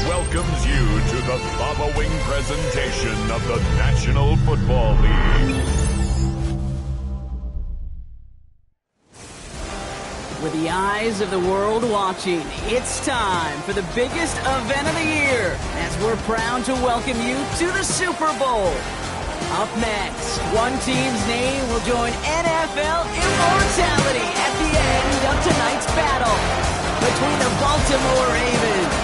Welcomes you to the following presentation of the National Football League. With the eyes of the world watching, it's time for the biggest event of the year as we're proud to welcome you to the Super Bowl. Up next, one team's name will join NFL immortality at the end of tonight's battle between the Baltimore Ravens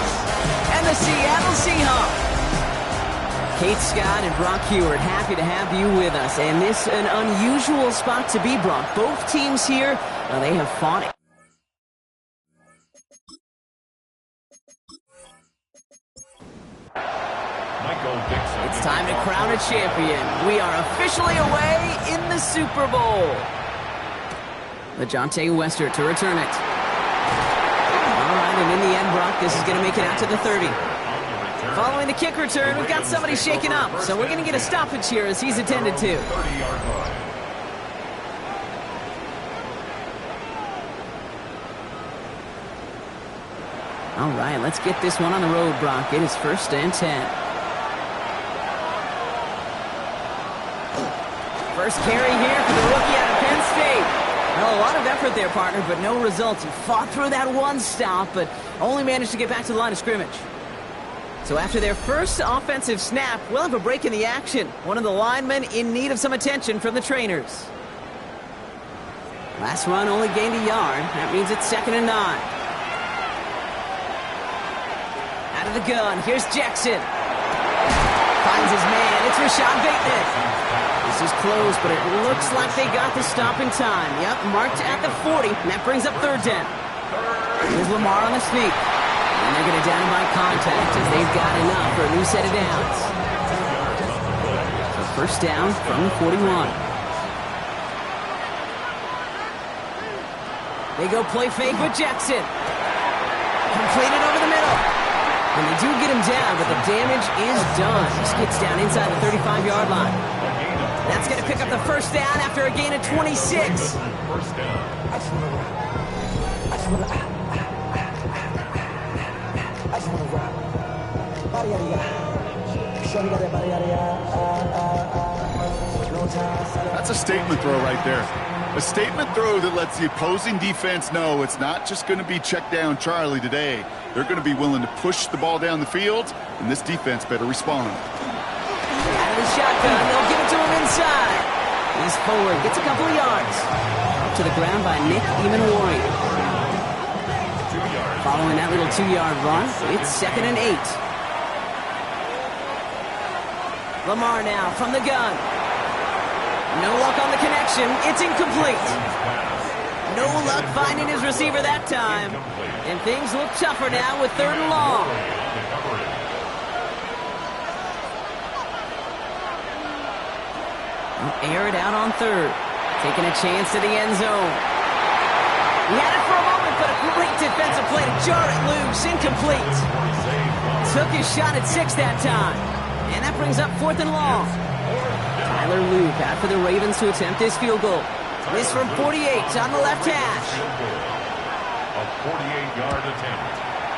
and the Seattle Seahawks. Kate Scott and Brock Heward, happy to have you with us. And this an unusual spot to be, Brock. Both teams here, they have fought it. It's time to crown a champion. We are officially away in the Super Bowl. LeJohntay Wester to return it. And in the end, Brock, this is going to make it out to the 30. Following the kick return, we've got somebody shaken up. So we're going to get a stoppage here as he's attended to. All right, let's get this one on the road, Brock. It is 1st and 10. First carry here for the rookie out of Penn State. Well, a lot of effort there, partner, but no results. He fought through that one stop, but only managed to get back to the line of scrimmage. So after their first offensive snap, we'll have a break in the action. One of the linemen in need of some attention from the trainers. Last run only gained a yard. That means it's 2nd and 9. Out of the gun, here's Jackson. Finds his man. It's Rashad Bateman. This is close, but it looks like they got the stop in time. Yep, marked at the 40, and that brings up 3rd down. Here's Lamar on the sneak. And they're going to down him by contact as they've got enough for a new set of downs. So 1st down from the 41. They go play fake with Jackson. Completed over the middle. And they do get him down, but the damage is done. He gets down inside the 35-yard line. That's going to pick up the 1st down after a gain of 26. That's a statement throw right there. A statement throw that lets the opposing defense know it's not just going to be check down Charlie today. They're going to be willing to push the ball down the field, and this defense better respond. Out of the shotgun, they'll give it to him inside. He's forward, gets a couple of yards. Up to the ground by Nick Eamon-Warrior. Following that little 2-yard run, it's 2nd and 8. Lamar now from the gun. No luck on the connection. It's incomplete. No luck finding his receiver that time. And things look tougher now with 3rd and long. Air it out on 3rd. Taking a chance to the end zone. He had it for a moment, but a great defensive play to jar it loose. Incomplete. Took his shot at 6 that time. And that brings up 4th and long. Tyler Loop out for the Ravens to attempt this field goal. This from 48 on the left hash. A 48-yard attempt.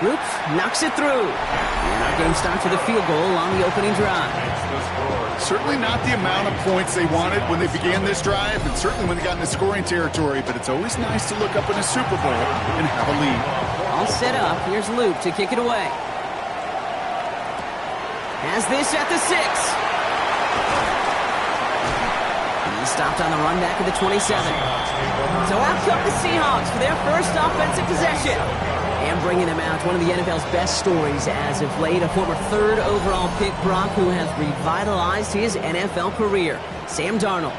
Loop knocks it through. And our game starts with a field goal on the opening drive. Certainly not the amount of points they wanted when they began this drive, and certainly when they got in the scoring territory, but it's always nice to look up in a Super Bowl and have a lead. All set up. Here's Loop to kick it away. Has this at the 6. He stopped on the run back at the 27. So out come the Seahawks for their first offensive possession. And bringing him out, one of the NFL's best stories as of late, a former 3rd overall pick, Brock, who has revitalized his NFL career, Sam Darnold.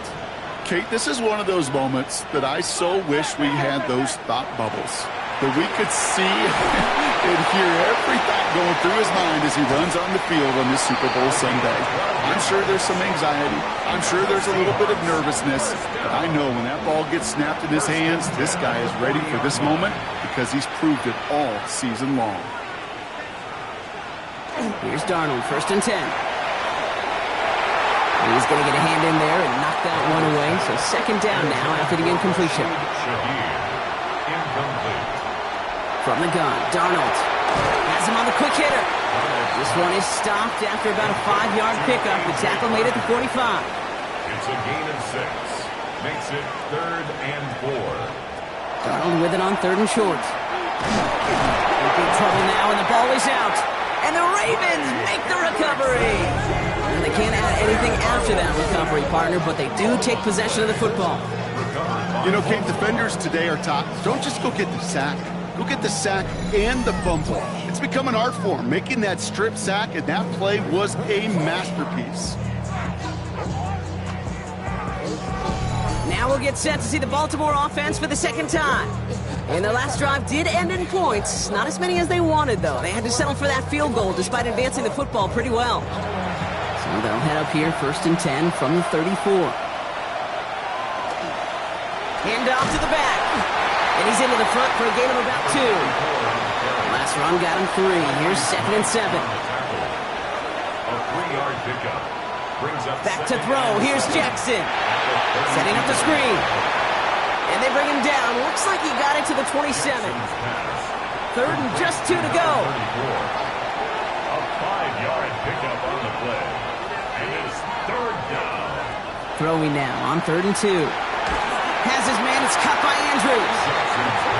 Kate, this is one of those moments that I so wish we had those thought bubbles, that we could see and hear every thought going through his mind as he runs on the field on this Super Bowl Sunday. I'm sure there's some anxiety. I'm sure there's a little bit of nervousness. But I know when that ball gets snapped in his hands, this guy is ready for this moment because he's proved it all season long. Here's Darnold, 1st and 10. He's going to get a hand in there and knock that one away. So 2nd down now after the incompletion. From the gun, Darnold has him on the quick hitter. This one is stopped after about a 5-yard pickup. The tackle made it to 45. It's a gain of 6. Makes it 3rd and 4. Darnold with it on 3rd and short. In big trouble now, and the ball is out. And the Ravens make the recovery. And they can't add anything after that recovery, partner, but they do take possession of the football. You know, Kate, defenders today are taught, don't just go get the sack. Go get the sack and the fumble. It's become an art form, making that strip sack, and that play was a masterpiece. Now we'll get set to see the Baltimore offense for the 2nd time. And their last drive did end in points. Not as many as they wanted, though. They had to settle for that field goal despite advancing the football pretty well. So they'll head up here, 1st and 10 from the 34. Hand off to the back. And he's into the front for a gain of about 2. Last run got him 3. Here's 2nd and 7. A 3-yard pickup. Brings up back to throw. Here's Jackson. Setting up the screen. And they bring him down. Looks like he got it to the 27. 3rd and just 2 to go. A 5-yard pickup on the play. And it's 3rd down. Throwing now on 3rd and 2. Has his man. It's cut by Andrews.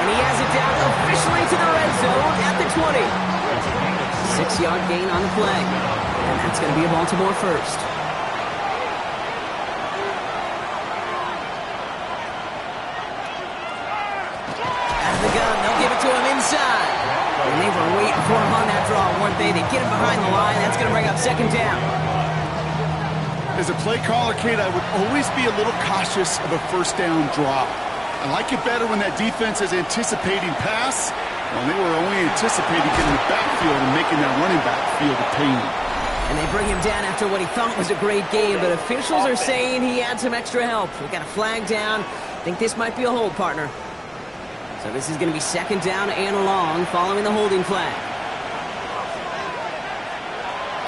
And he has it down officially to the red zone at the 20. 6-yard gain on the play. And that's going to be a Baltimore first. Out of the gun. They'll give it to him inside. And they were waiting for him on that draw, weren't they? They get him behind the line. That's going to bring up 2nd down. As a play caller, Kate, I would always be a little cautious of a 1st down draw. I like it better when that defense is anticipating pass, while they were only anticipating getting the backfield and making that running back feel the pain. And they bring him down after what he thought was a great game, but officials are saying he had some extra help. We got a flag down. I think this might be a hold, partner. So this is going to be 2nd down and long following the holding flag.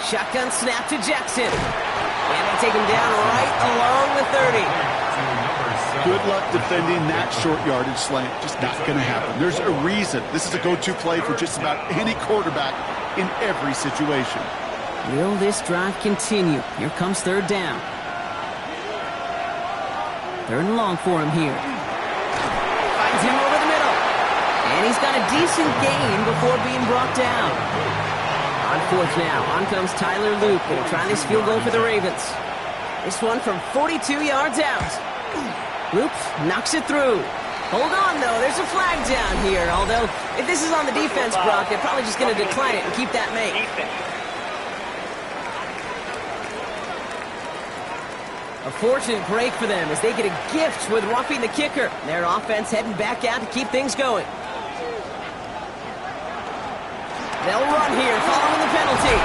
Shotgun snap to Jackson. And they take him down right along the 30. Good luck defending that short yardage slant. Just not going to happen. There's a reason. This is a go-to play for just about any quarterback in every situation. Will this drive continue? Here comes 3rd down. 3rd and long for him here. Finds him over the middle. And he's got a decent gain before being brought down. On 4th now, on comes Tyler Luke. Going to try this field goal for the Ravens. This one from 42 yards out. Luke knocks it through. Hold on, though. There's a flag down here. Although, if this is on the defense, Brock, they're probably just going to decline it and keep that make. A fortunate break for them as they get a gift with roughing the kicker. Their offense heading back out to keep things going. They'll run here following the penalty.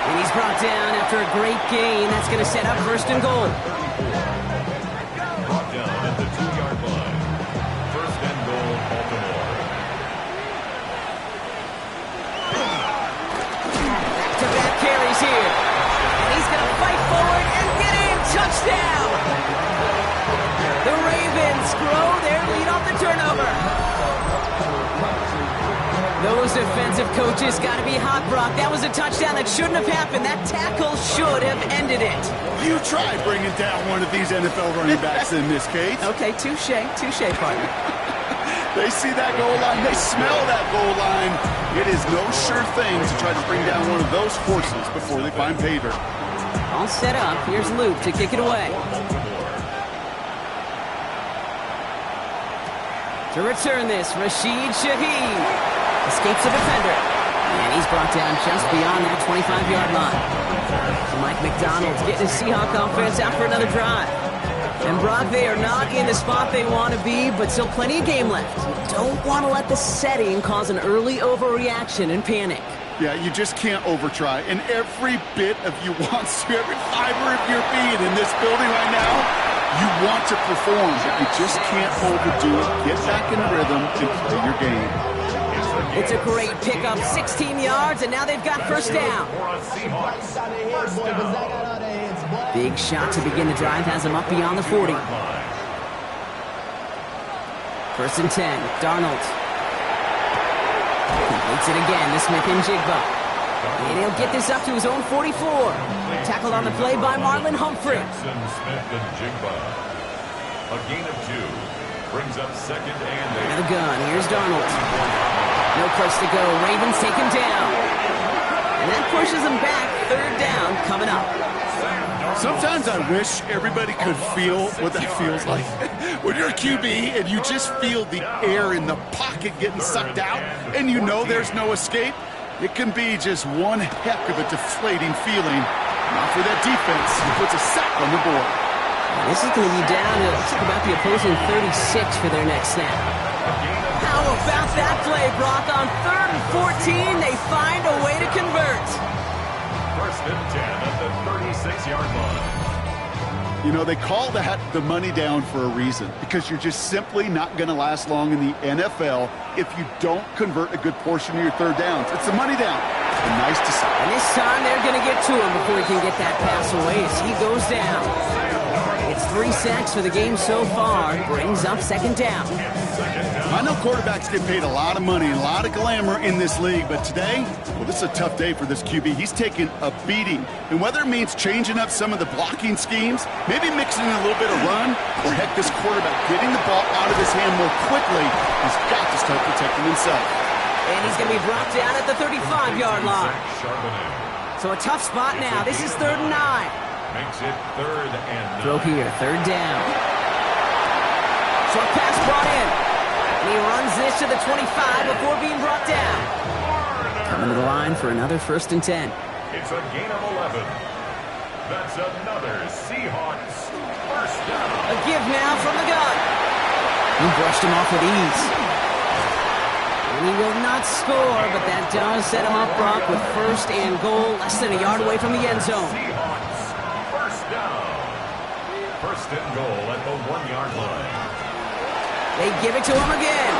And he's brought down after a great gain. That's going to set up 1st and goal. Brought down at the 2-yard line. 1st and goal, Baltimore. Back-to-back carries here. And he's going to fight forward and get in. Touchdown! The Ravens grow their lead off the turnover. Those defensive coaches got to be hot, Brock. That was a touchdown that shouldn't have happened. That tackle should have ended it. You try bringing down one of these NFL running backs in this case. Okay, touche, partner. They see that goal line. They smell that goal line. It is no sure thing to try to bring down one of those horses before they find pay dirt. All set up. Here's Luke to kick it away. To return this, Rashid Shaheed escapes the defender. And he's brought down just beyond that 25-yard line. So Mike McDonald's getting his Seahawk offense out for another drive. And Brock, they are not in the spot they want to be, but still plenty of game left. You don't want to let the setting cause an early overreaction and panic. Yeah, you just can't overtry. And every bit of you wants to, every fiber of your being in this building right now, you want to perform, but you just can't overdo it. Get back in the rhythm and play your game. It's a great pickup, 16 yards, and now they've got first down. Big shot to begin the drive has them up beyond the 40. First and 10, Darnold. Completes it again to Smith-Njigba. And he'll get this up to his own 44. Tackled on the play by Marlon Humphrey. Smith-Njigba. A gain of 2 brings up second and 8. Out of the gun, here's Darnold. No place to go, Ravens take him down. And that pushes him back, third down coming up. Sometimes I wish everybody could feel what that feels like. When you're a QB and you just feel the air in the pocket getting sucked out and you know there's no escape, it can be just one heck of a deflating feeling. Not for that defense, who puts a sack on the board. This is going to be down to about the opposing 36 for their next snap. How about that play, Brock? On 3rd and 14, they find a way to convert. First and 10 at the 36-yard line. You know, they call that the money down for a reason, because you're just simply not going to last long in the NFL if you don't convert a good portion of your third downs. It's the money down. And nice to see. And this time they're going to get to him before he can get that pass away as he goes down. It's 3 sacks for the game so far. Brings up second down. I know quarterbacks get paid a lot of money and a lot of glamour in this league, but today, well, this is a tough day for this QB. He's taking a beating. And whether it means changing up some of the blocking schemes, maybe mixing in a little bit of run, or heck, this quarterback getting the ball out of his hand more quickly, he's got to start protecting himself. And he's going to be brought down at the 35-yard line. So a tough spot now. This is 3rd and 9. Makes it 3rd and 9. Throw here, 3rd down. Short pass brought in. And he runs this to the 25 before being brought down. Coming to the line for another 1st and 10. It's a gain of 11. That's another Seahawks first down. A give now from the gun. He brushed him off with ease. And he will not score, but that does set him up, Brock, with 1st and goal, less than a yard away from the end zone. Seahawks first down. 1st and goal at the 1-yard line. They give it to him again.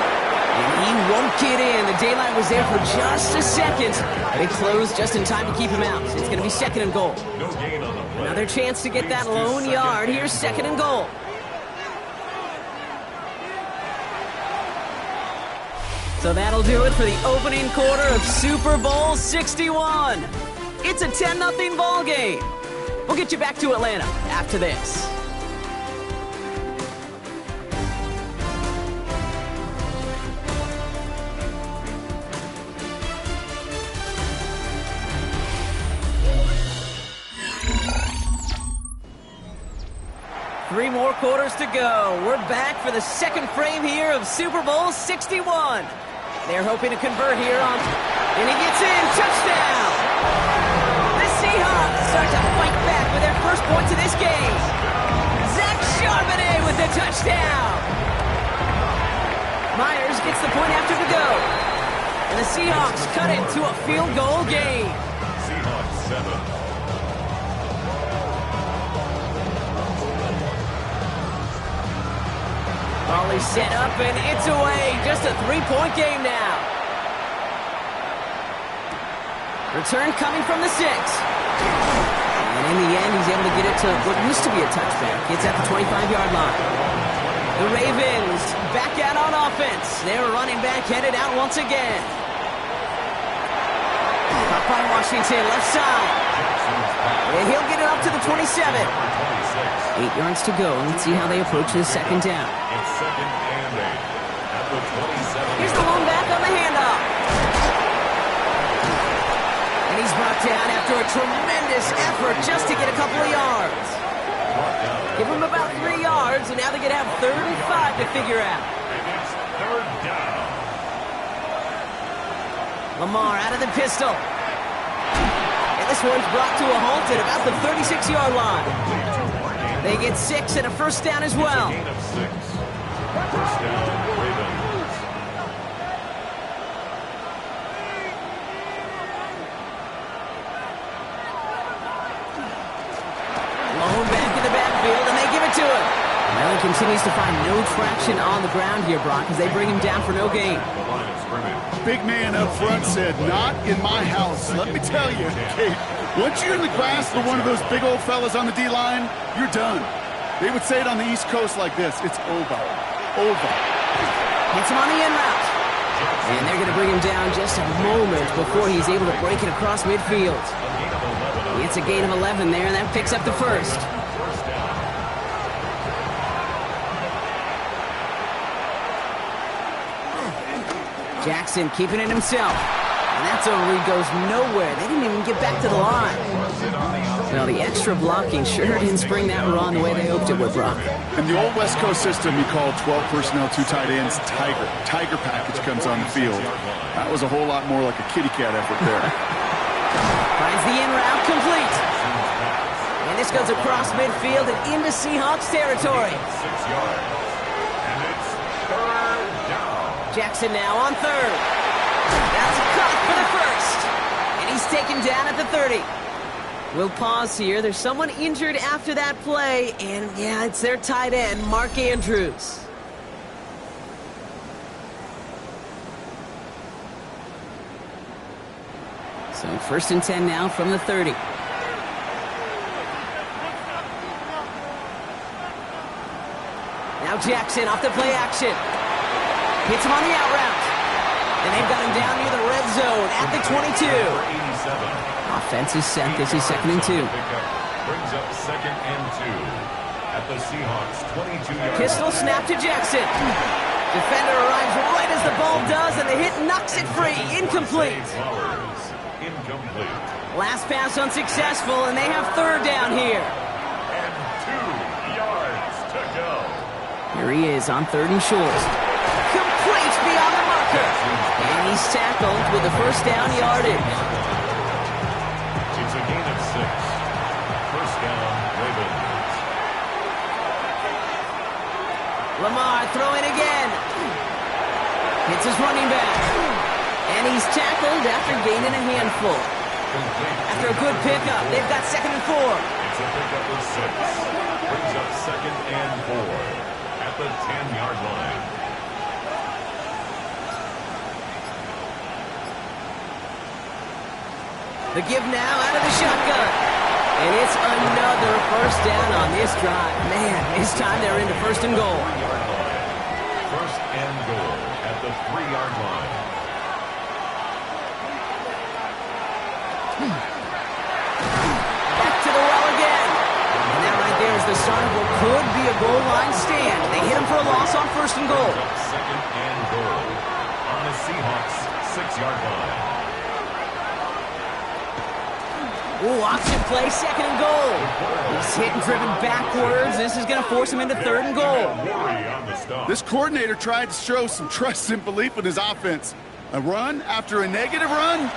And he won't get in. The daylight was there for just a second, but it closed just in time to keep him out. It's going to be 2nd and goal. No gain on the play. Another chance to get that lone yard. Here's 2nd and goal. So that'll do it for the opening quarter of Super Bowl 61. It's a 10-0 ball game. We'll get you back to Atlanta after this. Three more quarters to go. We're back for the second frame here of Super Bowl 61. They're hoping to convert here on, and he gets in, touchdown! The Seahawks start to fight back with their first points of this game. Zach Charbonnet with the touchdown! Myers gets the point after the go. And the Seahawks cut it to a field goal game. Seahawks 7. Volley set up, and it's away. Just a 3-point game now. Return coming from the 6. And in the end, he's able to get it to what used to be a touchback. It's at the 25-yard line. The Ravens back out on offense. Their running back headed out once again. Up by Washington, left side. And he'll get it up to the 27. 8 yards to go. Let's see how they approach this second down. It's 2nd and 8 at the 27. Here's the lone back on the handoff. And he's brought down after a tremendous effort just to get a couple of yards. Give him about 3 yards, and now they're going to have 3rd and 5 to figure out. And it's third down. Lamar out of the pistol. And this one's brought to a halt at about the 36-yard line. They get 6 and a first down as well. Gain of 6. First down, Ravens. Lone back in the backfield, and they give it to him. Well, he continues to find no traction on the ground here, Brock, as they bring him down for no gain. The line of scrimmage. Big man up front said, "Not in my house." Let me tell you, Kate, once you're in the grasp of one of those big old fellas on the D-line, you're done. They would say it on the East Coast like this: it's over. Over. Hits him on the in route. And they're going to bring him down just a moment before he's able to break it across midfield. It's a gain of 11 there, and that picks up the first. Jackson keeping it himself. And that's over. He goes nowhere. They didn't even get back to the line. Well, the extra blocking sure didn't spring that run the way they hoped it would, Brock. In the old West Coast system, we called 12 personnel, 2 tight ends, Tiger. Tiger package comes on the field. That was a whole lot more like a kitty cat effort there. Finds the in route complete. And this goes across midfield and into Seahawks territory. 6 yards. And it's third down. Jackson now on third. That's a cut for the first. And he's taken down at the 30. We'll pause here. There's someone injured after that play. And, yeah, it's their tight end, Mark Andrews. So first and 10 now from the 30. Now Jackson off the play action. Hits him on the out route. And they've got him down near the red zone at the 22. 87. Offense is set. This is 2nd and 2. Brings up 2nd and 2 at the Seahawks 22-yard. Pistol snap to Jackson. Defender arrives right as the ball does, and the hit knocks it free. Incomplete. Flowers. Incomplete. Last pass unsuccessful, and they have third down here. And 2 yards to go. Here he is on 3rd and short. Complete beyond the marker. And he's tackled with the first down yardage. It's a gain of 6. First down, Ravens. Lamar throwing again. Hits his running back. And he's tackled after gaining a handful. After a good pickup, they've got 2nd and 4. It's a pickup of 6. Brings up 2nd and 4 at the 10-yard line. The give now out of the shotgun. And it's another first down on this drive. Man, this time they're into 1st and goal. 1st and goal at the 3-yard line. Back to the well again. And that right there is the start of what could be a goal line stand. They hit him for a loss on 1st and goal. 2nd and goal on the Seahawks 6-yard line. Ooh, option play, 2nd and goal. He's hit and driven backwards. This is going to force him into 3rd and goal. Worry on the stop. This coordinator tried to show some trust and belief in his offense. A run after a negative run?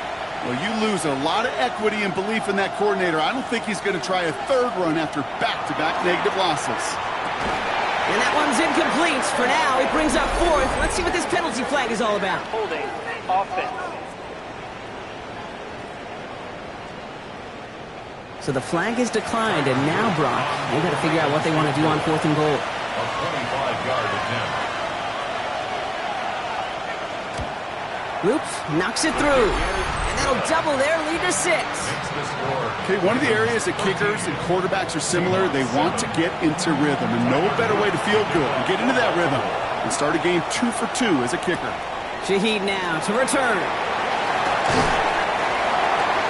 Well, you lose a lot of equity and belief in that coordinator. I don't think he's going to try a 3rd run after back-to-back negative losses. And that one's incomplete. For now, he brings up 4th. Let's see what this penalty flag is all about. Holding. Offense. So the flag is declined, and now, Brock, they've got to figure out what they want to do on 4th and goal. A 25-yard attempt. Loops, knocks it through. And that'll double their lead to 6. Makes the score. Okay, one of the areas that kickers and quarterbacks are similar, they want to get into rhythm, and no better way to feel good and get into that rhythm and start a game 2 for 2 as a kicker. Shaheed now to return.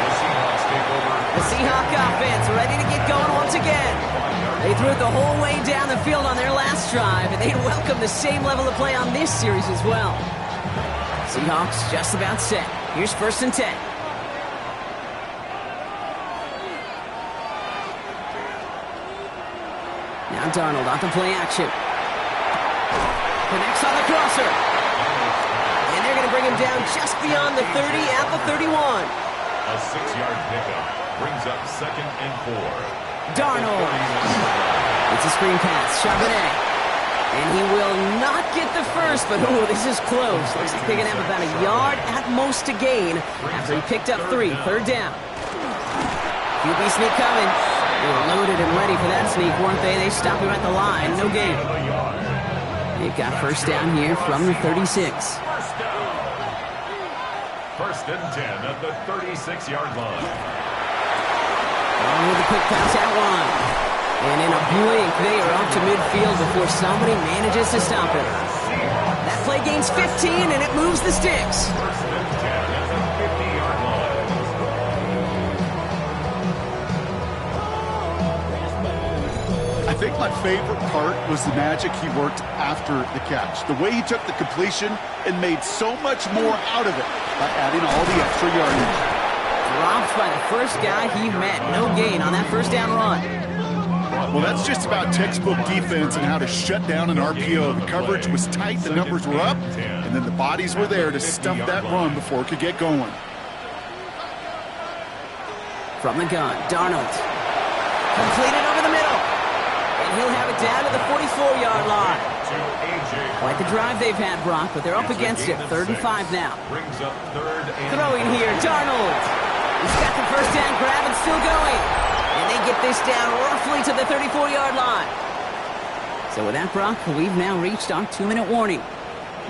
The Seahawks take over. The Seahawk offense ready to get going once again. They threw it the whole way down the field on their last drive, and they'd welcome the same level of play on this series as well. Seahawks just about set. Here's 1st and 10. Now Darnold on the play action. Connects on the crosser. to bring him down just beyond the 30 at the 31. A 6-yard pickup brings up 2nd and 4. Darnold. It's a screen pass. Charbonnet. And he will not get the first, but oh, this is close. Looks like they're going to have about a yard at most to gain after he picked up 3. 3rd down. QB sneak coming. They were loaded and ready for that sneak, weren't they? They stopped him at the line. No gain. They've got 1st down here from the 36. 1st and 10 at the 36-yard line. On with the quick pass at 1. And in a blink, they are up to midfield before somebody manages to stop it. That play gains 15, and it moves the sticks. 1st and 10 at the 50-yard line. I think my favorite part was the magic he worked after the catch. The way he took the completion and made so much more out of it by adding all the extra yardage. Dropped by the first guy he met. No gain on that 1st down run. Well, that's just about textbook defense and how to shut down an RPO. The coverage was tight, the numbers were up, and then the bodies were there to stuff that run before it could get going. From the gun, Darnold. Completed over the middle. And he'll have it down to the 44-yard line. Quite the drive they've had, Brock, but they're up against it. 3rd and 5 now. Brings up 3rd and throwing here, Darnold. He's got the 1st down grab and still going. And they get this down roughly to the 34-yard line. So with that, Brock, we've now reached our 2-minute warning.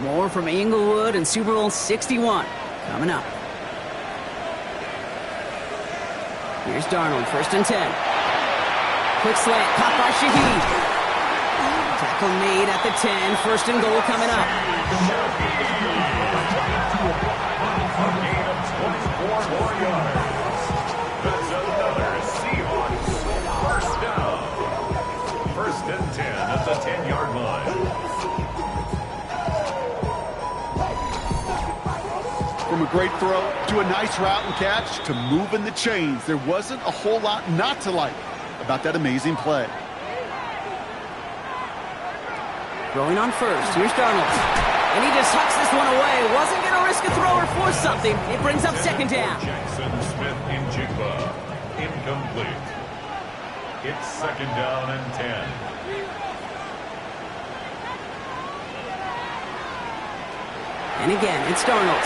More from Inglewood and Super Bowl 61 coming up. Here's Darnold, 1st and 10. Quick slant, caught by Shaheed. Tackle made at the 10, 1st and goal coming up. a gain of 24 more yards. That's another Seahawks 1st down. 1st and 10 at the 10-yard line. From a great throw to a nice route and catch to moving the chains, there wasn't a whole lot not to like about that amazing play. Throwing on 1st. Here's Darnold. And he just hucks this one away. Wasn't going to risk a throw or force something. It brings up 2nd down. Jackson Smith in Jigba. Incomplete. It's 2nd down and 10. And again, it's Darnold.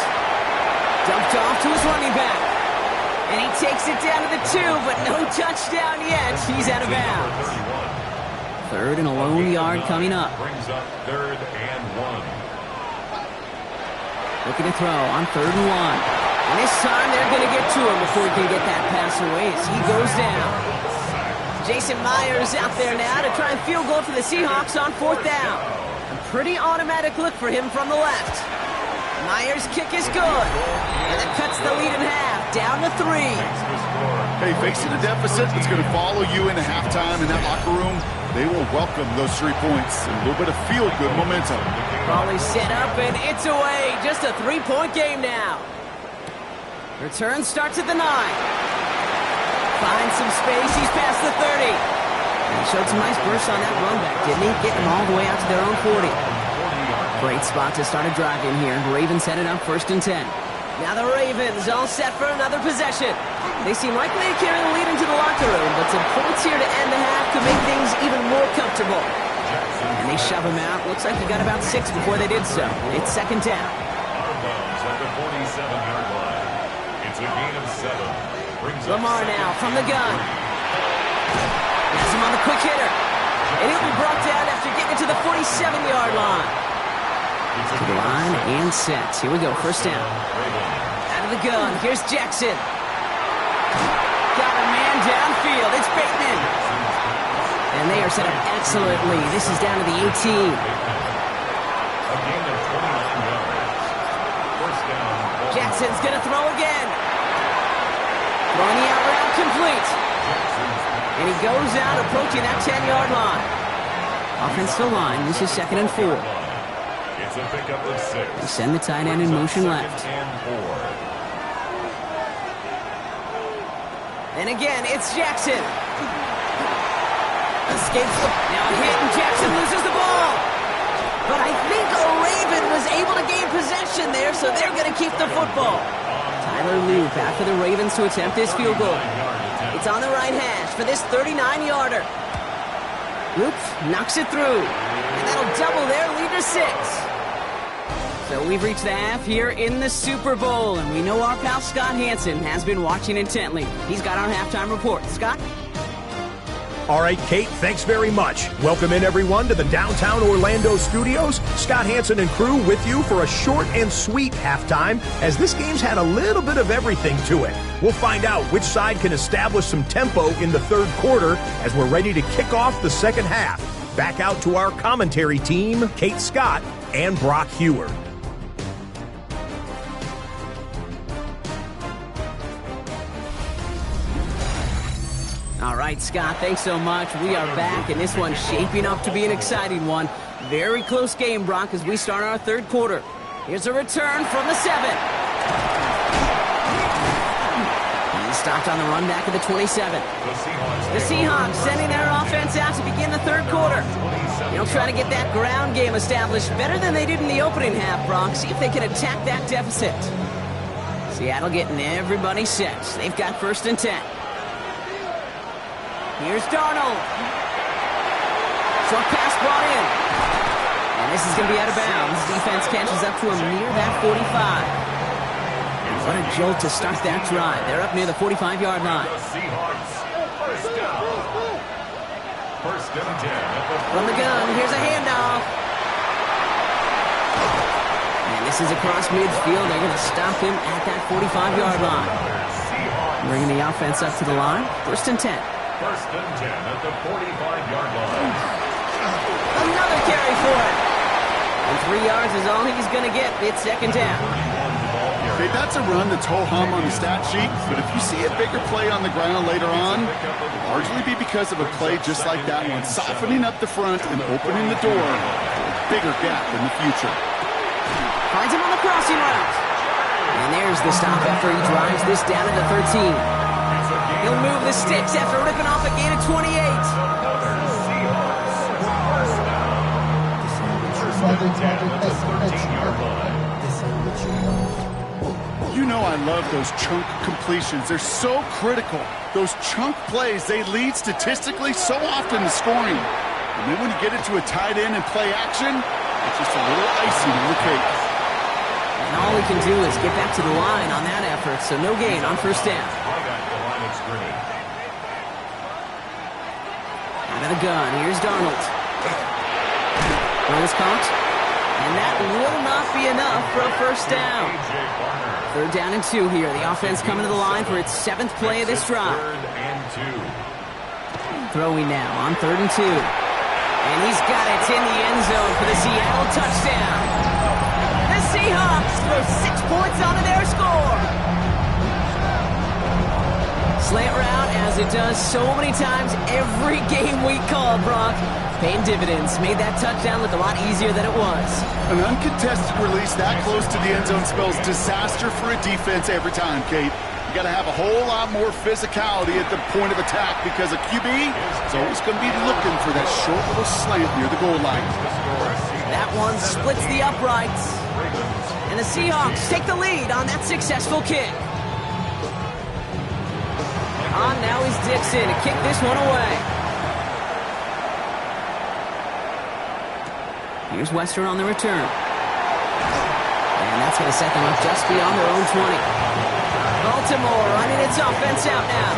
Dumped off to his running back. And he takes it down to the 2, but no touchdown yet. He's out of bounds. 3rd and a lone yard coming up. Brings up 3rd and 1. Looking to throw on 3rd and 1. And this time they're going to get to him before he can get that pass away as he goes down. Jason Myers out there now to try and field goal for the Seahawks on 4th down. A pretty automatic look for him from the left. Myers' kick is good. And it cuts the lead in half, down to 3. Hey, facing a deficit that's going to follow you into halftime in that locker room, they will welcome those 3 points and a little bit of feel-good momentum. Crawley set up, and it's away. Just a 3-point game now. Return starts at the 9. Finds some space. He's past the 30. And he showed some nice bursts on that run back, didn't he? Getting them all the way out to their own 40. Great spot to start a drive in here. Ravens set it up 1st and 10. Now the Ravens all set for another possession. They seem likely to carry the lead into the locker room, but some points here to end the half could make things even more comfortable. And they shove him out. Looks like he got about 6 before they did so. It's 2nd down. Out of bounds at the 47-yard line. It's a gain of 7. Brings Lamar now from the gun. Has him on the quick hitter. And he'll be brought down after getting to the 47-yard line. To the line and set. Here we go, 1st down. Out of the gun, here's Jackson. Got a man downfield, it's Bateman. And they are set up excellently. This is down to the 18. A gain of 29 yards. 1st down. Jackson's going to throw again. Throwing the out route complete. And he goes out approaching that 10-yard line. Offensive line, this is 2nd and 4. It's a pickup of 6. They send the tight end in motion left. And again, it's Jackson. Escapes the... Now a hit, and Jackson loses the ball. But I think a Raven was able to gain possession. cushion there, so they're going to keep the football. Tyler Lue back for the Ravens to attempt this field goal. It's on the right hash for this 39-yarder. Oops, knocks it through. And that'll double their lead to 6. So we've reached the half here in the Super Bowl, and we know our pal Scott Hansen has been watching intently. He's got our halftime report. Scott? All right, Kate, thanks very much. Welcome in, everyone, to the downtown Orlando studios. Scott Hansen and crew with you for a short and sweet halftime, as this game's had a little bit of everything to it. We'll find out which side can establish some tempo in the third quarter as we're ready to kick off the second half. Back out to our commentary team, Kate Scott and Brock Hewer. All right, Scott, thanks so much. We are back, and this one's shaping up to be an exciting one. Very close game, Brock, as we start our third quarter. Here's a return from the 7. He's stopped on the run back at the 27. The Seahawks sending their offense out to begin the third quarter. They'll try to get that ground game established better than they did in the opening half, Brock. See if they can attack that deficit. Seattle getting everybody set. They've got 1st and 10. Here's Darnold. Short pass brought in. And this is going to be out of bounds. Defense catches up to him near that 45. What a jolt to start that drive. They're up near the 45-yard line. From the gun, here's a handoff. And this is across midfield. They're going to stop him at that 45-yard line. Bringing the offense up to the line. 1st and 10. 1st and 10 at the 45-yard line. Another carry for it. And 3 yards is all he's going to get. It's 2nd down. Okay, that's a run that's ho-hum on the stat sheet, but if you see a bigger play on the ground later on, it'll largely be because of a play just like that one, softening up the front and opening the door for a bigger gap in the future. Finds him on the crossing route. And there's the stop after he drives this down to the 13. He'll move the sticks after ripping off a gain of 28. You know I love those chunk completions. They're so critical. Those chunk plays, they lead statistically so often to scoring. And then when you get it to a tight end and play action, it's just a little icing on the cake. And all he can do is get back to the line on that effort, so no gain on 1st down. Out of the gun, here's Darnold. Throw is caught, and that will not be enough for a 1st down. 3rd down and 2 here. The offense coming to the line for its 7th play of this drive. Throwing now on 3rd and 2. And he's got it in the end zone for the Seattle touchdown. The Seahawks throw 6 points onto their score. Slant route, as it does so many times every game we call, Brock. Paying dividends. Made that touchdown look a lot easier than it was. An uncontested release that close to the end zone spells disaster for a defense every time, Kate. You got to have a whole lot more physicality at the point of attack because a QB is always going to be looking for that short little slant near the goal line. That one splits the uprights. And the Seahawks take the lead on that successful kick. On now is Dixon to kick this one away. Here's Western on the return. And that's going to set them up just beyond their own 20. Baltimore running its offense out now.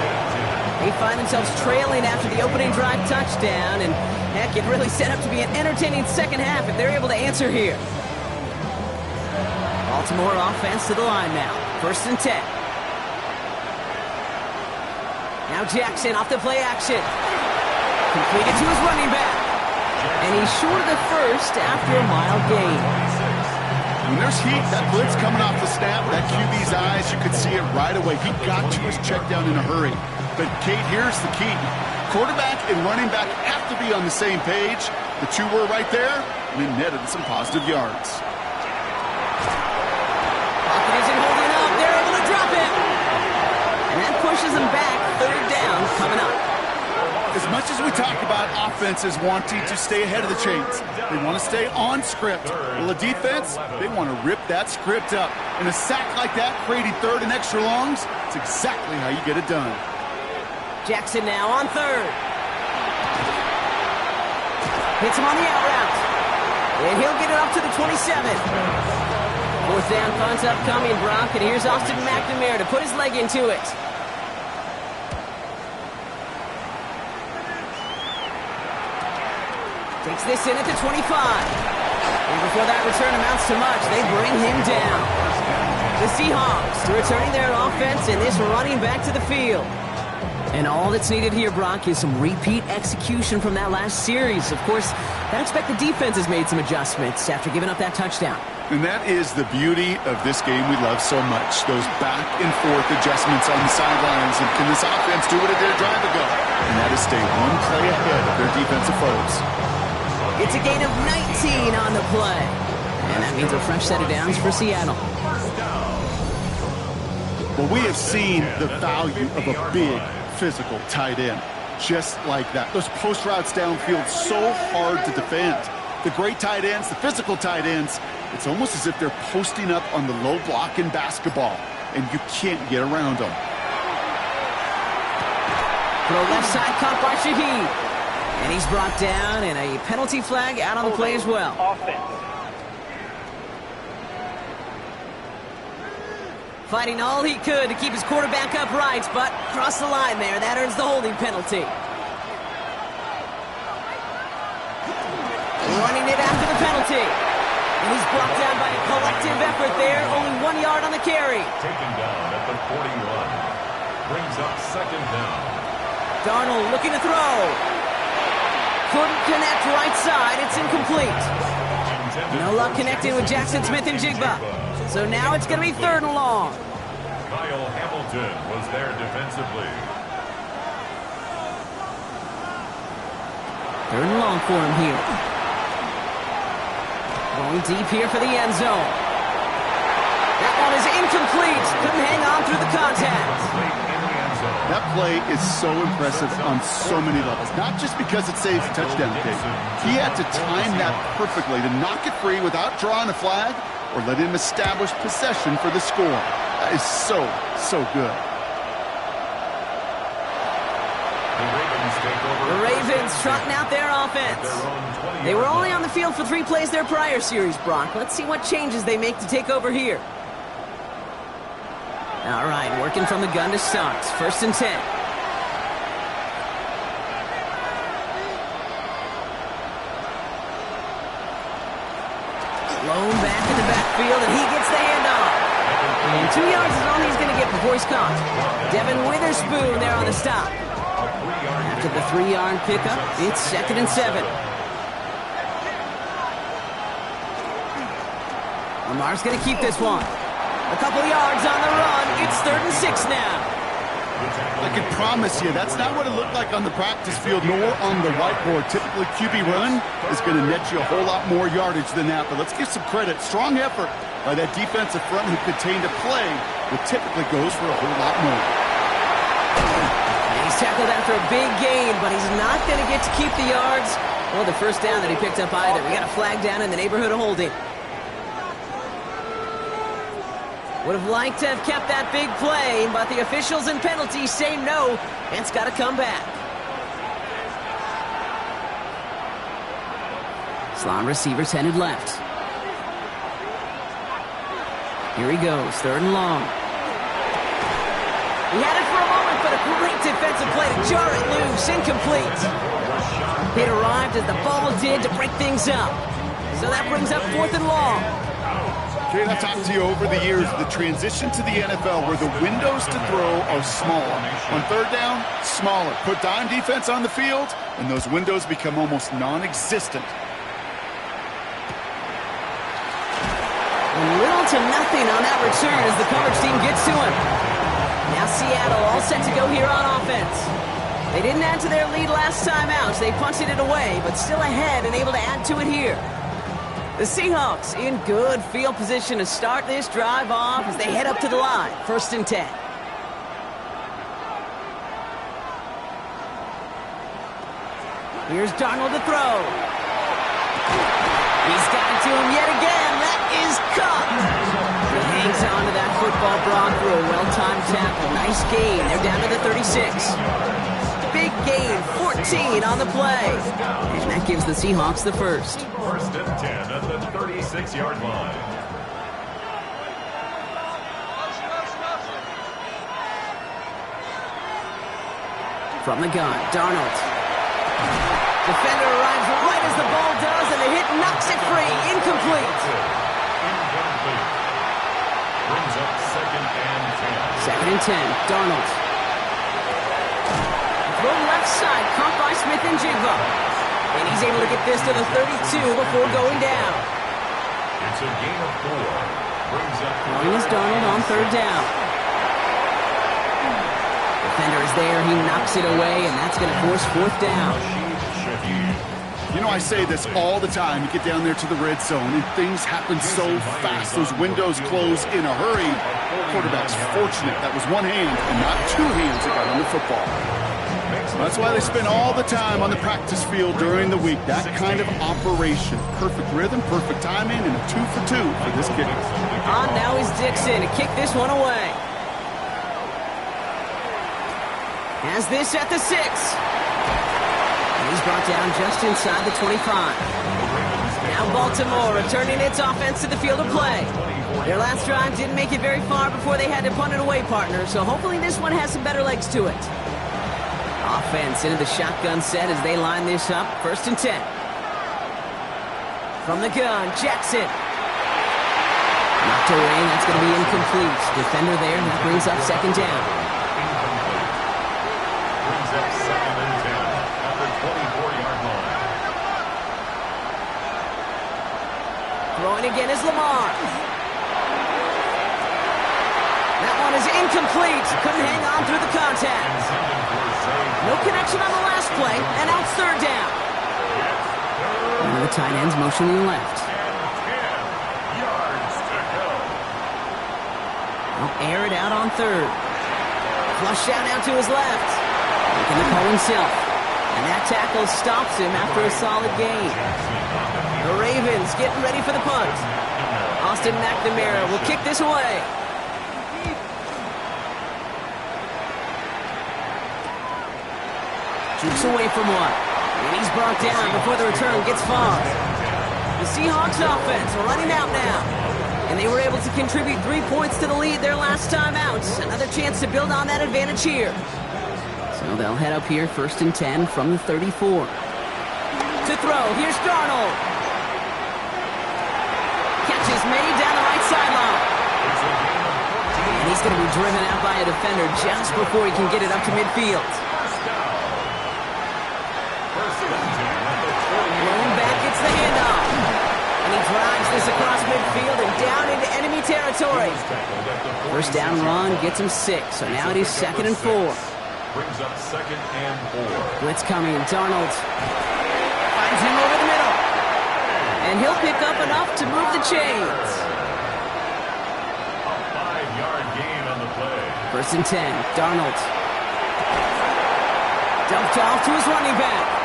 They find themselves trailing after the opening drive touchdown. And heck, it really set up to be an entertaining second half if they're able to answer here. Baltimore offense to the line now. 1st and 10. Now Jackson off the play action. Completed to his running back. And he's short of the 1st after a mild gain. When there's heat, that blitz coming off the snap, that QB's eyes, you could see it right away. He got to his check down in a hurry. But, Kate, here's the key. Quarterback and running back have to be on the same page. The two were right there, and they netted some positive yards. Pocket isn't holding up. They're able to drop it. And that pushes them back. 3rd down coming up. As much as we talk about offenses wanting to stay ahead of the chains, they want to stay on script. Well, the defense, they want to rip that script up. And a sack like that, creating third and extra longs, it's exactly how you get it done. Jackson now on third. Hits him on the out route. And he'll get it up to the 27. Fourth down punt upcoming, Brock, and here's Austin McNamara to put his leg into it. Takes this in at the 25. And before that return amounts to much, they bring him down. The Seahawks returning their offense and this running back to the field. And all that's needed here, Brock, is some repeat execution from that last series. Of course, I expect the defense has made some adjustments after giving up that touchdown. And that is the beauty of this game we love so much. Those back and forth adjustments on the sidelines. And can this offense do what it did a drive ago? And that is stay one play ahead of their defensive foes. It's a gain of 19 on the play. And that means a fresh set of downs for Seattle. Well, we have seen the value of a big physical tight end. Just like that. Those post routes downfield, so hard to defend. The great tight ends, the physical tight ends, it's almost as if they're posting up on the low block in basketball, and you can't get around them. Throw left side caught by Shaheed. And he's brought down, and a penalty flag out on the play as well. Fighting all he could to keep his quarterback upright, but crossed the line there. That earns the holding penalty. Running it after the penalty. And he's brought down by a collective effort there. Only 1 yard on the carry. Taken down at the 41. Brings up second down. Darnold looking to throw. Couldn't connect right side. It's incomplete. No luck connecting with Jackson Smith and Jigba. So now it's going to be third and long. Kyle Hamilton was there defensively. Third and long for him here. Going deep here for the end zone. That one is incomplete. Couldn't hang on through the contact. That play is so impressive on so many levels. Not just because it saves a touchdown kick. He had to time that perfectly to knock it free without drawing a flag or let him establish possession for the score. That is so, so good. The Ravens trotting out their offense. They were only on the field for 3 plays their prior series, Brock. Let's see what changes they make to take over here. All right, working from the gun to start. First and 10. Lone back in the backfield, and he gets the handoff. And 2 yards is all he's going to get before he's caught. Devin Witherspoon there on the stop. After the 3-yard pickup, it's second and 7. Lamar's going to keep this one. A couple yards on the run. It's third and 6 now. I can promise you, that's not what it looked like on the practice field, nor on the whiteboard. Typically, QB run is going to net you a whole lot more yardage than that. But let's give some credit. Strong effort by that defensive front who contained a play that typically goes for a whole lot more. And he's tackled after a big gain, but he's not going to get to keep the yards or the first down that he picked up either. We got a flag down in the neighborhood of holding. Would have liked to have kept that big play, but the officials and penalties say no, and it's got to come back. Slot receivers headed left. Here he goes, third and long. He had it for a moment, but a great defensive play to jar it loose, incomplete. It arrived as the ball did to break things up. So that brings up fourth and long. Kate, I've talked to you over the years, the transition to the NFL where the windows to throw are smaller. On third down, smaller. Put dime defense on the field, and those windows become almost non-existent. Little to nothing on that return as the coverage team gets to him. Now Seattle all set to go here on offense. They didn't add to their lead last time out. They punted it away, but still ahead and able to add to it here. The Seahawks in good field position to start this drive off as they head up to the line. First and 10. Here's Darnold to throw. He's got it to him yet again. That is Cup. He hangs on to that football, Brock, through a well-timed tackle. Nice gain. They're down to the 36. Big gain, 14 on the play. And that gives the Seahawks the first. First and 10 at the 36-yard line. From the gun, Darnold. Defender arrives right as the ball does, and the hit knocks it free. Incomplete. Incomplete. Brings up second and 10. Second and 10, Darnold. Throw left side, caught by Smith and Jigba. And he's able to get this to the 32 before going down. It's a gain of 4. Brings up Throwing is Darnold on third down. Defender is there, he knocks it away, and that's going to force fourth down. You know, I say this all the time. You get down there to the red zone, and things happen so fast. Those windows close in a hurry. Quarterback's fortunate that was one hand and not two hands that got on the football. That's why they spend all the time on the practice field during the week. That kind of operation. Perfect rhythm, perfect timing, and a 2 for 2 for this kicker. On now is Dixon to kick this one away. Has this at the 6. And he's brought down just inside the 25. Now Baltimore returning its offense to the field of play. Their last drive didn't make it very far before they had to punt it away, partner, so hopefully this one has some better legs to it. Offense into the shotgun set as they line this up. First and 10. From the gun, Jackson. Knocked away, that's going to be incomplete. Defender there, that brings up second down. Brings up second and 10 at the 24-yard line. Throwing again is Lamar. That one is incomplete. Couldn't hang on through the contact. No connection on the last play, and out third down. One of the tight ends motioning left. And 10 yards to go. He'll air it out on third. Flush out now to his left. Making the call himself. And that tackle stops him after a solid gain. The Ravens getting ready for the punt. Austin McNamara will kick this away. Jukes away from one. And he's brought down before the return gets far. The Seahawks offense running out now. And they were able to contribute 3 points to the lead their last time out. Another chance to build on that advantage here. So they'll head up here first and 10 from the 34. To throw, here's Darnold. Catch is made down the right sideline. And he's going to be driven out by a defender just before he can get it up to midfield. Rolling back, it's the handoff. And he drives this across midfield and down into enemy territory. First down run gets him 6, so now it is second and 4. Brings up second and 4. Blitz coming, Darnold finds him over the middle. And he'll pick up enough to move the chains. A 5-yard gain on the play. First and 10, Darnold. Dumped off to his running back.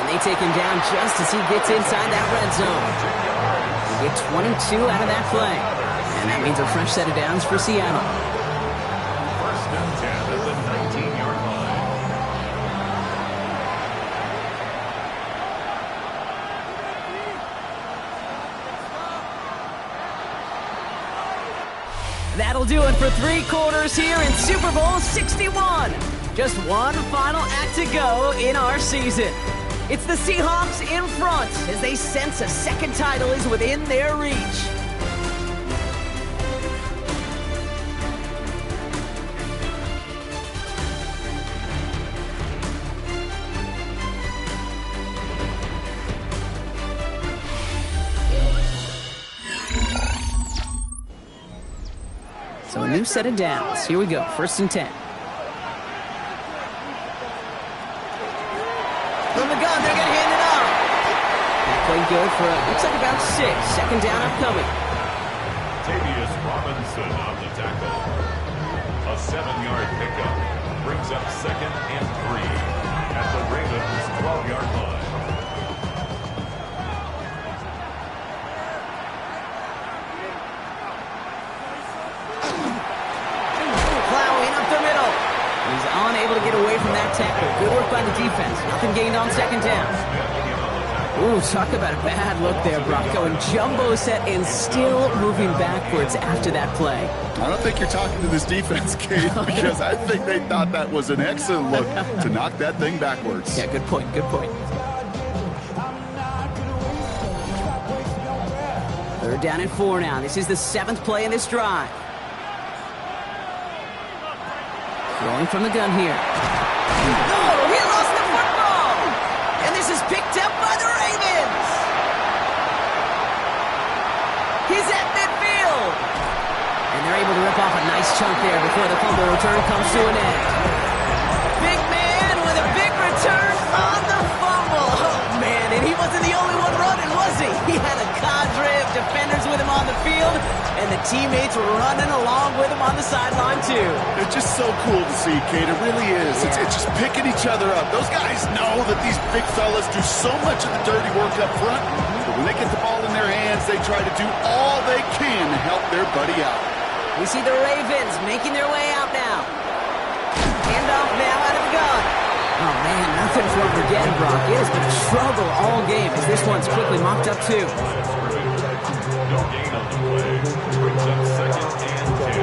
They take him down just as he gets inside that red zone. They get 22 out of that play. And that means a fresh set of downs for Seattle. First and 10 at the 19-yard line. That'll do it for 3 quarters here in Super Bowl 61. Just one final act to go in our season. It's the Seahawks in front as they sense a second title is within their reach. So a new set of downs. Here we go, first and 10. From the gun, they're going to hand it off. That play good for, looks like about 6. Second down upcoming. Tavius Robinson on the tackle. A 7-yard pickup brings up second and 3 at the Ravens' 12-yard line. Plowing up the middle. He's unable to get away from that tackle. Good work by the defense. Nothing gained on second down. Ooh, talk about a bad look there, Brock. Going jumbo set and still moving backwards after that play. I don't think you're talking to this defense, Kate, because I think they thought that was an excellent look to knock that thing backwards. Yeah, good point, good point. Third down and 4 now. This is the 7th play in this drive. Rolling from the gun here. Oh, he lost the football! And this is picked up by the Ravens! He's at midfield! And they're able to rip off a nice chunk there before the fumble return comes to an end. Big man with a big return on the fumble! Oh, man, and he wasn't the only one running, was he? He had a cadre of defenders with him on the field, and the teammates were running along with him on the sideline, too. It's just so cool to see, Kate. It really is. Yeah. It's just picking each other up. Those guys know that these big fellas do so much of the dirty work up front, but when they get the ball in their hands, they try to do all they can to help their buddy out. We see the Ravens making their way out now. Handoff now out of the gun. Oh, man, nothing for him again, Brock. It has been trouble all game as this one's quickly mocked up, too. No gain on the play. Brings up 2nd and 10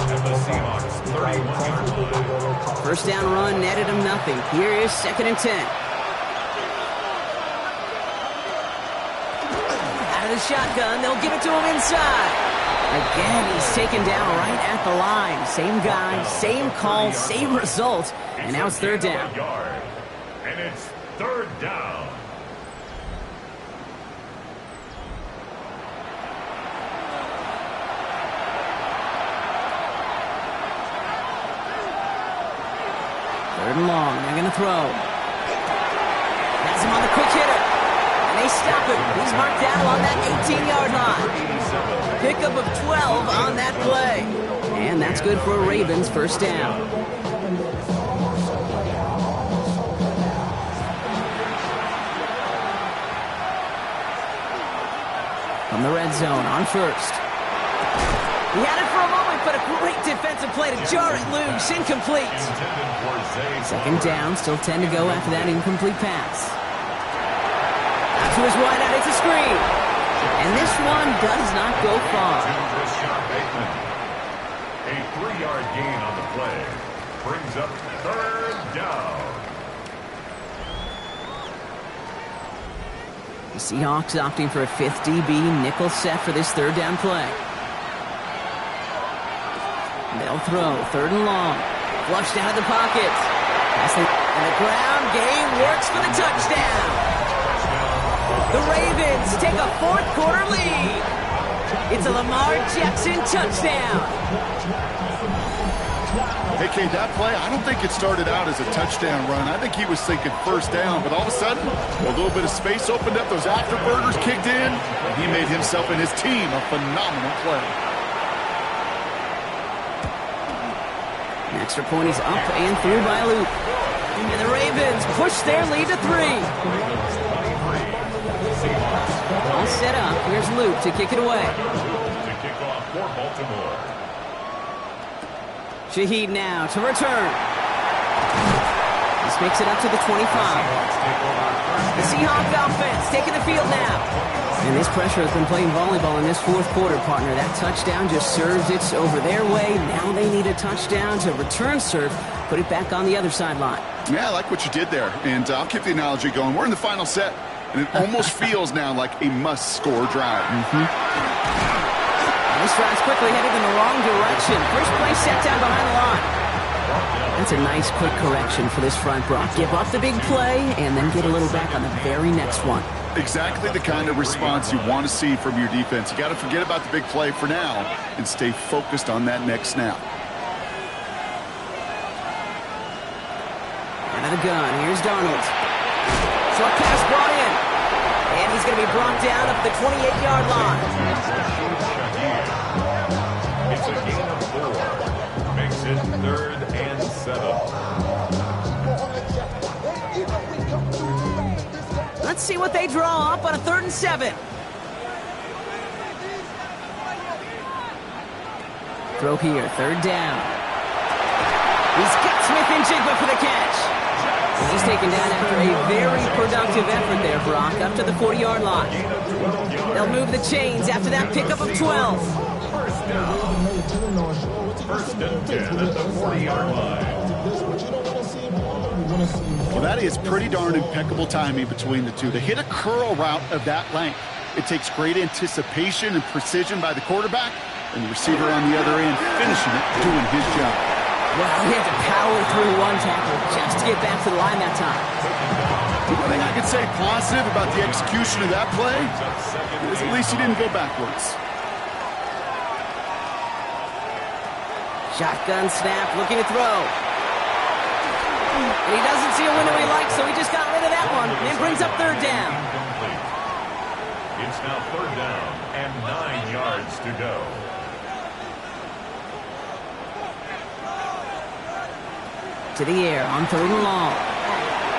at the Seahawks' 31-yard line. First down run netted him nothing. Here is 2nd and 10. Out of the shotgun, they'll give it to him inside. Again, he's taken down right at the line. Same guy, same call, same result. And now it's 3rd down. And it's 3rd down. Third and long. They're going to throw. Has him on the quick hitter. And they stop him. He's marked down along that 18-yard line. Pickup of 12 on that play. And that's good for a Ravens first down. From the red zone on first. He had it for a moment, but a great defensive play to jar it loose. Incomplete. 2nd down, still 10 to go after that incomplete pass. Out to his wide out, it's a screen. And this one does not go far. A 3-yard gain on the play. Brings up 3rd down. The Seahawks opting for a 5th DB nickel set for this 3rd down play. They'll throw. 3rd and long. Flushed out of the pocket. And the ground game works for the touchdown. The Ravens take a 4th quarter lead. It's a Lamar Jackson touchdown. Hey, Kate, that play, I don't think it started out as a touchdown run. I think he was thinking first down, but all of a sudden, a little bit of space opened up, those afterburners kicked in, and he made himself and his team a phenomenal play. An extra point is up and through by Luke. And the Ravens push their lead to 3. All set up. Here's Luke to kick it away. To kick off for Baltimore. Shaheed now to return. This makes it up to the 25. The Seahawks offense taking the field now. And this pressure has been playing volleyball in this 4th quarter, partner. That touchdown just serves it over their way. Now they need a touchdown to return serve, put it back on the other sideline. Yeah, I like what you did there. And I'll keep the analogy going. We're in the final set, and it almost feels now like a must-score drive. This drive's quickly headed in the wrong direction. First play set down behind the line. That's a nice quick correction for this front, Brock. Give up the big play and then get a little back on the very next one. Exactly the kind of response you want to see from your defense. You got to forget about the big play for now and stay focused on that next snap. Out of the gun, here's Darnold. Short pass brought in. And he's going to be brought down up the 28-yard line. It's a gain of 4. Makes it 3rd and 7. Let's see what they draw up on a 3rd and 7. Throw here, 3rd down. He's got Smith and Jigba for the catch. He's taken down after a very productive effort there, Brock, up to the 40-yard line. They'll move the chains after that pickup of 12. First down. 1st and 10 at the 40-yard line. Well, that is pretty darn impeccable timing between the two. To hit a curl route of that length, it takes great anticipation and precision by the quarterback, and the receiver on the other end finishing it, doing his job. Well, he had to power through one tackle just to get back to the line that time. The one thing I could say positive about the execution of that play is at least he didn't go backwards. Shotgun snap, looking to throw. And he doesn't see a window he likes, so he just got rid of that one. And brings up 3rd down. It's now 3rd down and 9 yards to go. To the air on 3rd and long.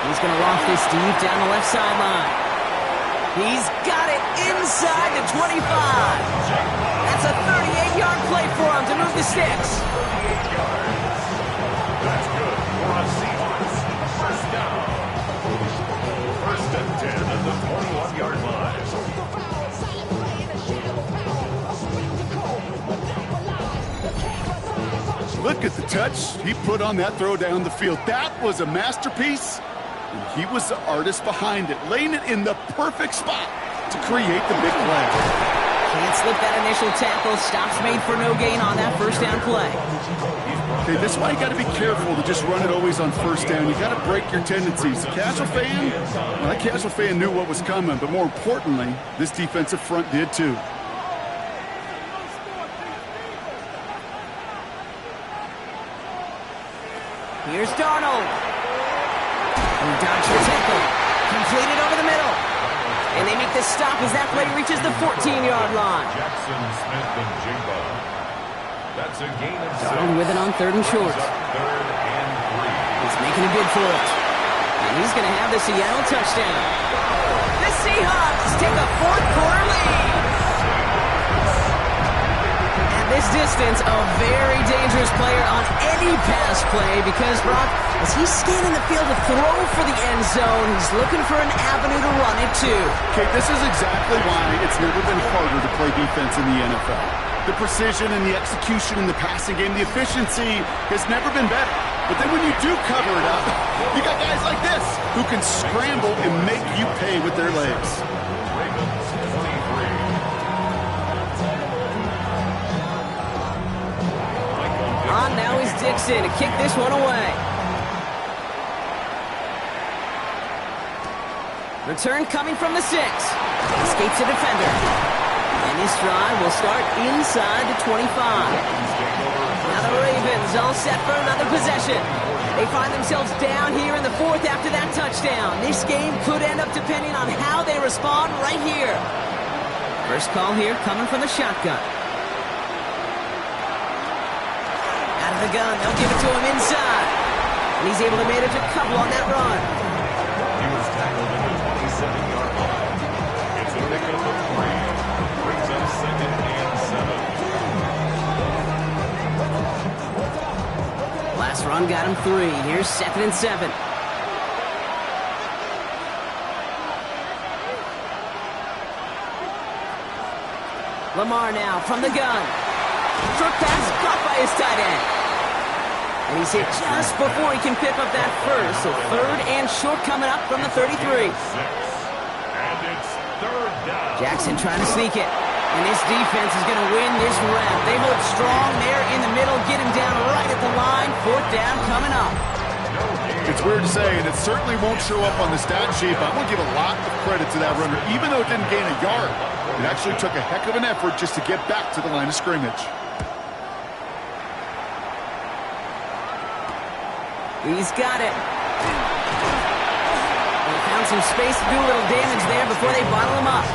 He's going to loft this deep down the left sideline. He's got it inside the 25. That's a 38-yard play for him to move the sticks. 38 yards. That's good for a Seahawks. First down. 1st and 10 at the 21-yard line. Look at the touch he put on that throw down the field. That was a masterpiece, and he was the artist behind it, laying it in the perfect spot to create the big play. Can't slip that initial tackle. Stops made for no gain on that 1st down play. Okay, this is why you got to be careful to just run it always on 1st down. You got to break your tendencies. The casual fan, well, that casual fan knew what was coming, but more importantly, this defensive front did too. Here's Darnold. And dodged the tackle. Completed over the middle. And they make the stop as that play reaches the 14-yard line. Jackson, Smith, and Jigba. That's a gain of 6. Darnold with it on 3rd and short. 3rd and 3. He's making a bid for it. And he's going to have the Seattle touchdown. The Seahawks take a 4th quarter lead. This distance, a very dangerous player on any pass play because, Brock, as he's scanning the field to throw for the end zone, he's looking for an avenue to run it to. Okay, this is exactly why it's never been harder to play defense in the NFL. The precision and the execution in the passing game, the efficiency has never been better. But then when you do cover it up, you got guys like this who can scramble and make you pay with their legs. Ravens, 23. Now is Dixon to kick this one away. Return coming from the 6. Escapes a defender. And this drive will start inside the 25. Now the Ravens all set for another possession. They find themselves down here in the 4th after that touchdown. This game could end up depending on how they respond right here. First call here coming from the shotgun. The gun, they'll give it to him inside. And he's able to manage a couple on that run. He was tackled at the 27-yard line. It's a pickup of 3. Brings up 2nd and 7. Last run got him 3. Here's 2nd and 7. Lamar now from the gun. Short pass caught by his tight end. And he's hit just before he can pick up that first. So 3rd and short coming up from the 33. And it's 3rd down. Jackson trying to sneak it. And this defense is going to win this round. They hold strong there in the middle. Get him down right at the line. 4th down coming up. It's weird to say, and it certainly won't show up on the stat sheet, but I'm going to give a lot of credit to that runner. Even though it didn't gain a yard, it actually took a heck of an effort just to get back to the line of scrimmage. He's got it. They found some space to do a little damage there before they bottle him up.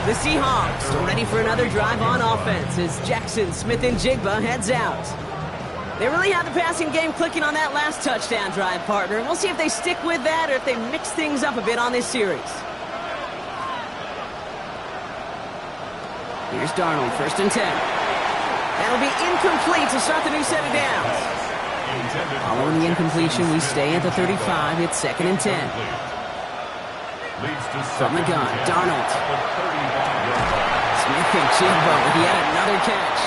The Seahawks are ready for another drive on offense as Jackson, Smith, and Jigba heads out. They really have the passing game clicking on that last touchdown drive, partner. And we'll see if they stick with that or if they mix things up a bit on this series. Here's Darnold, 1st and 10. That'll be incomplete to start the new set of downs. Following the incompletion, we stay at the 35. It's 2nd and 10. From the gun, Darnold. Smith and Jimbo, he had another catch.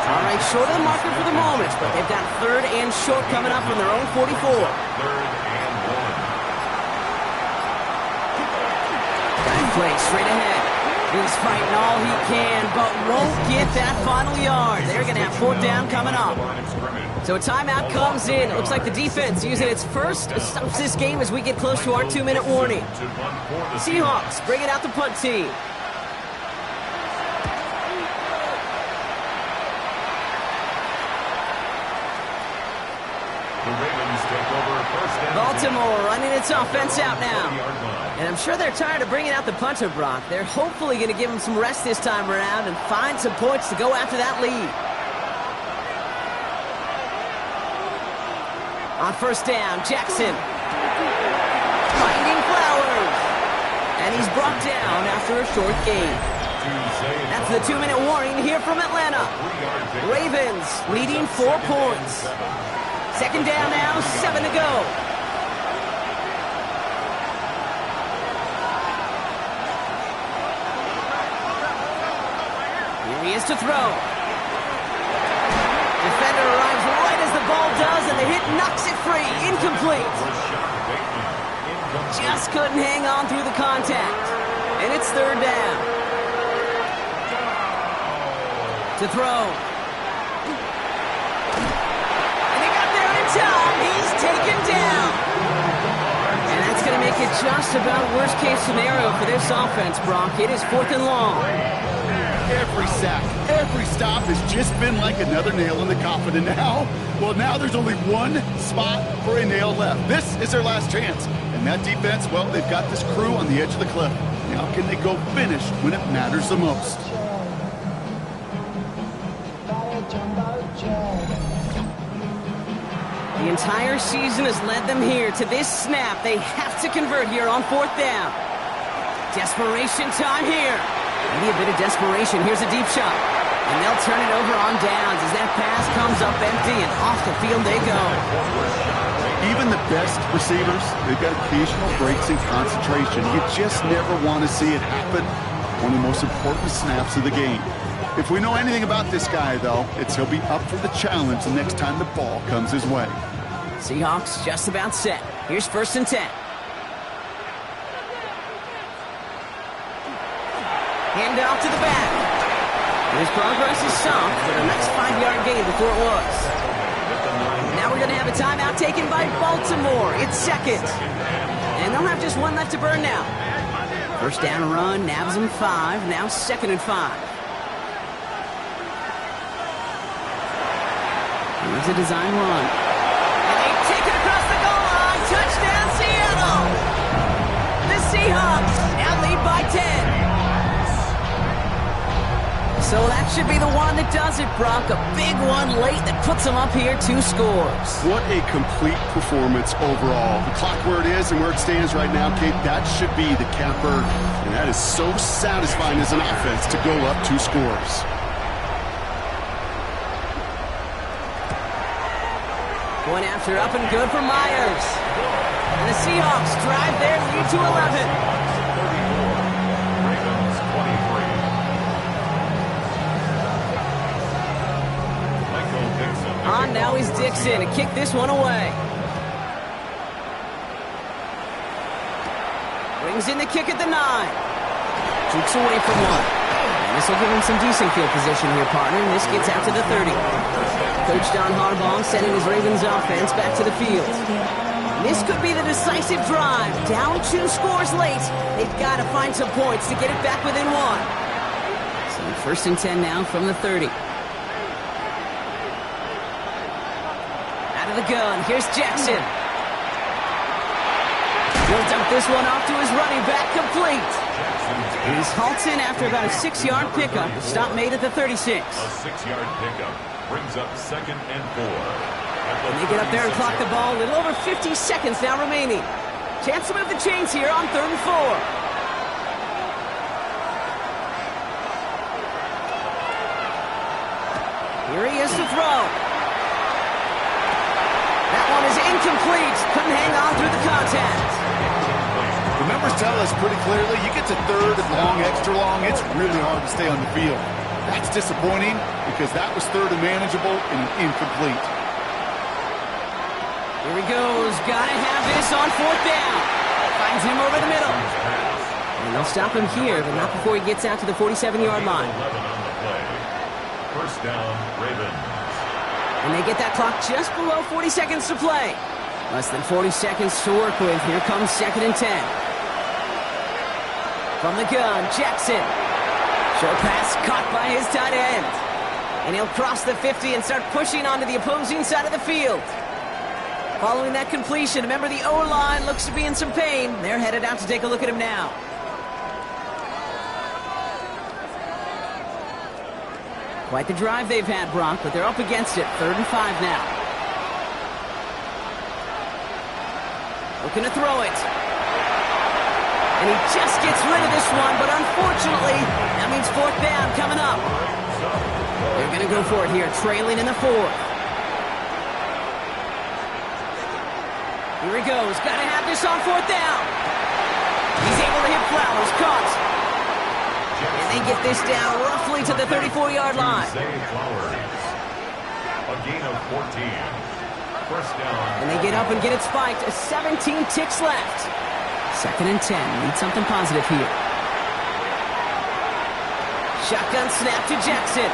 All right, short of the marker for the moment, but they've got 3rd and short coming up from their own 44. 3rd and 1. Play straight ahead. He's fighting all he can, but won't get that final yard. They're going to have 4th down coming up. So a timeout comes in. It looks like the defense using its first stops this game as we get close to our 2-minute warning. Seahawks bringing out the punt team. Baltimore running its offense out now. And I'm sure they're tired of bringing out the punter, Brock. They're hopefully going to give him some rest this time around and find some points to go after that lead. On 1st down, Jackson. Finding Flowers. And he's brought down after a short gain. That's the 2-minute warning here from Atlanta. Ravens leading 4 points. 2nd down now, 7 to go. Here he is to throw. Defender arrives right as the ball does, and the hit knocks it free. Incomplete. Just couldn't hang on through the contact. And it's 3rd down. To throw. He's taken down. And that's going to make it just about worst-case scenario for this offense, Brock. It is 4th and long. Every sack, every stop has just been like another nail in the coffin. And now, well, now there's only one spot for a nail left. This is their last chance. And that defense, well, they've got this crew on the edge of the cliff. Now can they go finish when it matters the most? The entire season has led them here to this snap. They have to convert here on 4th down. Desperation time here. Maybe a bit of desperation. Here's a deep shot. And they'll turn it over on downs as that pass comes up empty and off the field they go. Even the best receivers, they've got occasional breaks in concentration. You just never want to see it happen. One of the most important snaps of the game. If we know anything about this guy, though, it's he'll be up for the challenge the next time the ball comes his way. Seahawks just about set. Here's 1st and 10. Hand off to the back. His progress is soft, but a nice 5-yard gain before it was. Now we're going to have a timeout taken by Baltimore. It's 2nd. And they'll have just one left to burn now. 1st down run, nabs them 5. Now 2nd and 5. Here's a design run. And they take it across the goal line. Touchdown, Seattle! The Seahawks now lead by 10. So that should be the one that does it, Brock. A big one late that puts them up here 2 scores. What a complete performance overall. The clock where it is and where it stands right now, Kate, that should be the capper. And that is so satisfying as an offense to go up 2 scores. Going after up and good for Myers. And the Seahawks drive their lead to 11. On now is Dixon to kick this one away. Brings in the kick at the 9. Jukes away from one. And this will give him some decent field position here, partner. And this gets out to the 30. Coach Don Harbaugh sending his Ravens offense back to the field. This could be the decisive drive. Down 2 scores late. They've got to find some points to get it back within 1. So 1st and 10 now from the 30. Out of the gun. Here's Jackson. He'll dump this one off to his running back, complete. He's halted after about a 6-yard pickup. Stop made at the 36. A 6-yard pickup. brings up 2nd and 4. And they get up there and clock the ball. A little over 50 seconds now remaining. Chance to move the chains here on 3rd and 4. Here he is to throw. That one is incomplete. Couldn't hang on through the contact. The numbers tell us pretty clearly, you get to 3rd and long, extra long, it's really hard to stay on the field. That's disappointing because that was 3rd and manageable and incomplete. Here he goes. Gotta have this on 4th down. Finds him over the middle. And they'll stop him here, but not before he gets out to the 47-yard line. 11 on the play. 1st down, Ravens. And they get that clock just below 40 seconds to play. Less than 40 seconds to work with. Here comes 2nd and 10. From the gun, Jackson. Short pass caught by his tight end. And he'll cross the 50 and start pushing onto the opposing side of the field. Following that completion, remember the O-line looks to be in some pain. They're headed out to take a look at him now. Quite the drive they've had, Brock, but they're up against it. 3rd and 5 now. Looking to throw it. And he just gets rid of this one, but unfortunately, that means 4th down coming up. They're going to go for it here, trailing in the 4th. Here he goes. Got to have this on 4th down. He's able to hit Flowers. Caught. And they get this down roughly to the 34-yard line. A gain of 14. 1st down. And they get up and get it spiked. 17 ticks left. 2nd and 10. Need something positive here. Shotgun snap to Jackson.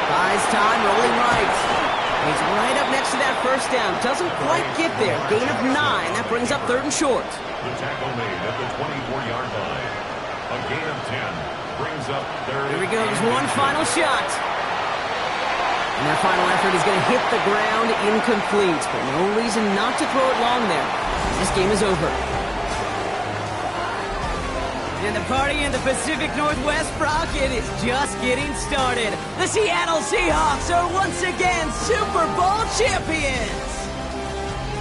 Buys time, rolling right. He's right up next to that 1st down. Doesn't quite get there. Gain of 9. That brings up 3rd and short. The tackle made at the 24-yard line. A gain of 10 brings up 3rd. Here he goes. One final shot. And that final effort is going to hit the ground incomplete. But no reason not to throw it long there. This game is over. And the party in the Pacific Northwest, Brock, it is just getting started. The Seattle Seahawks are once again Super Bowl champions.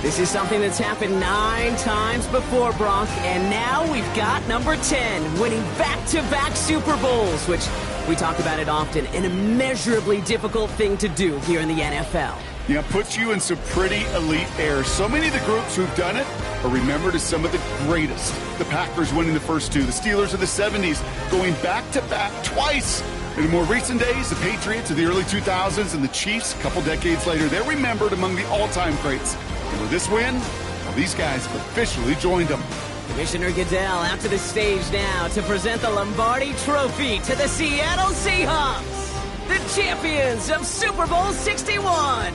This is something that's happened 9 times before, Brock, and now we've got number 10, winning back-to-back Super Bowls, which we talk about it often, an immeasurably difficult thing to do here in the NFL. Yeah, puts you in some pretty elite air. So many of the groups who've done it are remembered as some of the greatest. The Packers winning the first 2, the Steelers of the 70s going back-to-back twice. In more recent days, the Patriots of the early 2000s and the Chiefs a couple decades later, they're remembered among the all-time greats. And with this win, well, these guys have officially joined them. Commissioner Goodell out to the stage now to present the Lombardi Trophy to the Seattle Seahawks, the champions of Super Bowl 61.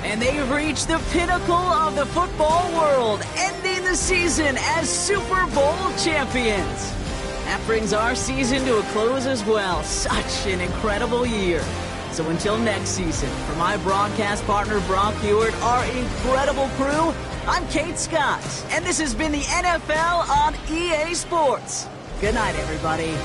And they've reached the pinnacle of the football world, ending the season as Super Bowl champions. That brings our season to a close as well. Such an incredible year. So until next season, for my broadcast partner Brock Hewitt, our incredible crew, I'm Kate Scott, and this has been the NFL on EA Sports. Good night, everybody.